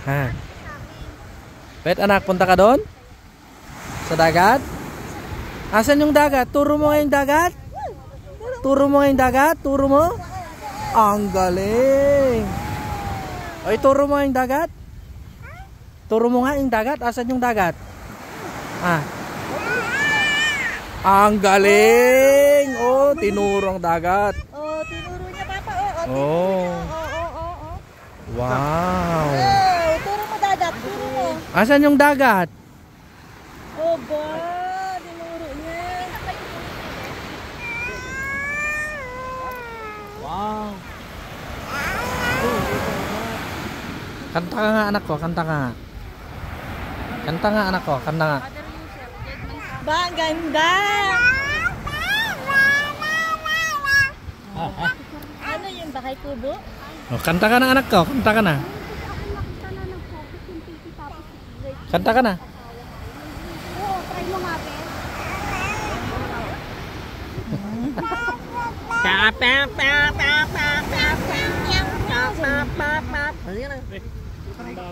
Ha. Bet anak, punta ka doon? Sa dagat? Asan yung dagat? Turo mo nga yung dagat? Turo mo nga yung dagat? Turo mo? Ang galing! Oy, turo mo nga yung dagat? Turo mo nga yung dagat? Asan yung dagat? Ah. Ang galing! Oh, tinuro ang dagat. Oh, tinuro niya papa. Oh, Oh. Wow. Oh, turo mo dagat, turo mo. Asan yung dagat? Oh, ba, tinuro niya. Wow. Kanta ka nga anak ko, kanta ka nga. Kanta nga anak ko, kanta nga. Ba, ang ganda. Ano yun, bakay kubo? Oh, kanta ka na anak ko, kanta ka na. Kanta ka na. Oo, try mo nga, be. Pa pa pa pa pa pa pa pa pa pa pa pa.